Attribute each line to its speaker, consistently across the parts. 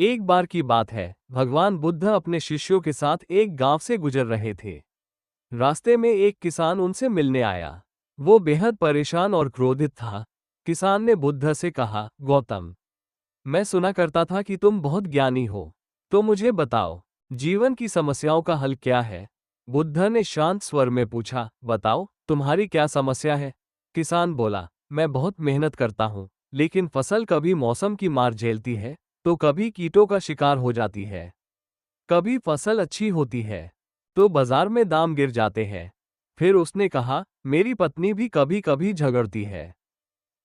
Speaker 1: एक बार की बात है, भगवान बुद्ध अपने शिष्यों के साथ एक गांव से गुजर रहे थे। रास्ते में एक किसान उनसे मिलने आया। वो बेहद परेशान और क्रोधित था। किसान ने बुद्ध से कहा, गौतम, मैं सुना करता था कि तुम बहुत ज्ञानी हो। तो मुझे बताओ, जीवन की समस्याओं का हल क्या है? बुद्ध ने शांत स्वर में पूछा, बताओ, तुम्हारी क्या समस्या है? किसान बोला, मैं बहुत मेहनत करता हूँ, लेकिन फसल कभी मौसम की मार झेलती है, तो कभी कीटों का शिकार हो जाती है। कभी फसल अच्छी होती है, तो बाजार में दाम गिर जाते हैं। फिर उसने कहा, मेरी पत्नी भी कभी कभी झगड़ती है।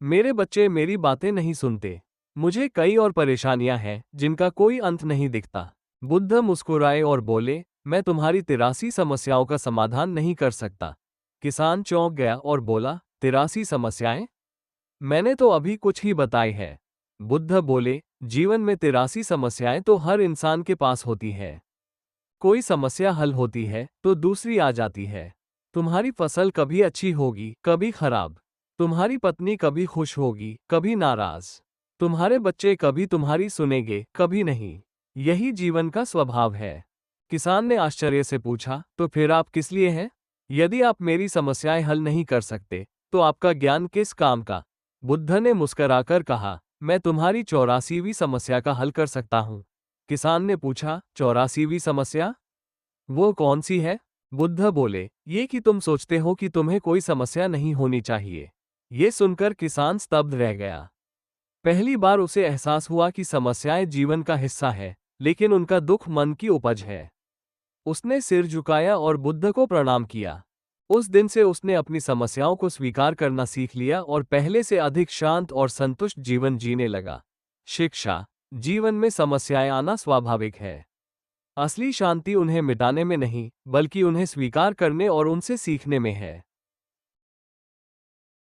Speaker 1: मेरे बच्चे मेरी बातें नहीं सुनते। मुझे कई और परेशानियां हैं जिनका कोई अंत नहीं दिखता। बुद्ध मुस्कुराए और बोले, मैं तुम्हारी 83 समस्याओं का समाधान नहीं कर सकता। किसान चौंक गया और बोला, 83 समस्याएं? मैंने तो अभी कुछ ही बताई है। बुद्ध बोले, जीवन में 83 समस्याएं तो हर इंसान के पास होती है। कोई समस्या हल होती है तो दूसरी आ जाती है। तुम्हारी फसल कभी अच्छी होगी, कभी खराब। तुम्हारी पत्नी कभी खुश होगी, कभी नाराज। तुम्हारे बच्चे कभी तुम्हारी सुनेंगे, कभी नहीं। यही जीवन का स्वभाव है। किसान ने आश्चर्य से पूछा, तो फिर आप किस लिए हैं? यदि आप मेरी समस्याएं हल नहीं कर सकते, तो आपका ज्ञान किस काम का? बुद्ध ने मुस्कराकर कहा, मैं तुम्हारी 84वीं समस्या का हल कर सकता हूँ। किसान ने पूछा, 84वीं समस्या? वो कौन सी है? बुद्ध बोले, ये कि तुम सोचते हो कि तुम्हें कोई समस्या नहीं होनी चाहिए। ये सुनकर किसान स्तब्ध रह गया। पहली बार उसे एहसास हुआ कि समस्याएं जीवन का हिस्सा है, लेकिन उनका दुख मन की उपज है। उसने सिर झुकाया और बुद्ध को प्रणाम किया। उस दिन से उसने अपनी समस्याओं को स्वीकार करना सीख लिया और पहले से अधिक शांत और संतुष्ट जीवन जीने लगा। शिक्षा: जीवन में समस्याएं आना स्वाभाविक है। असली शांति उन्हें मिटाने में नहीं, बल्कि उन्हें स्वीकार करने और उनसे सीखने में है।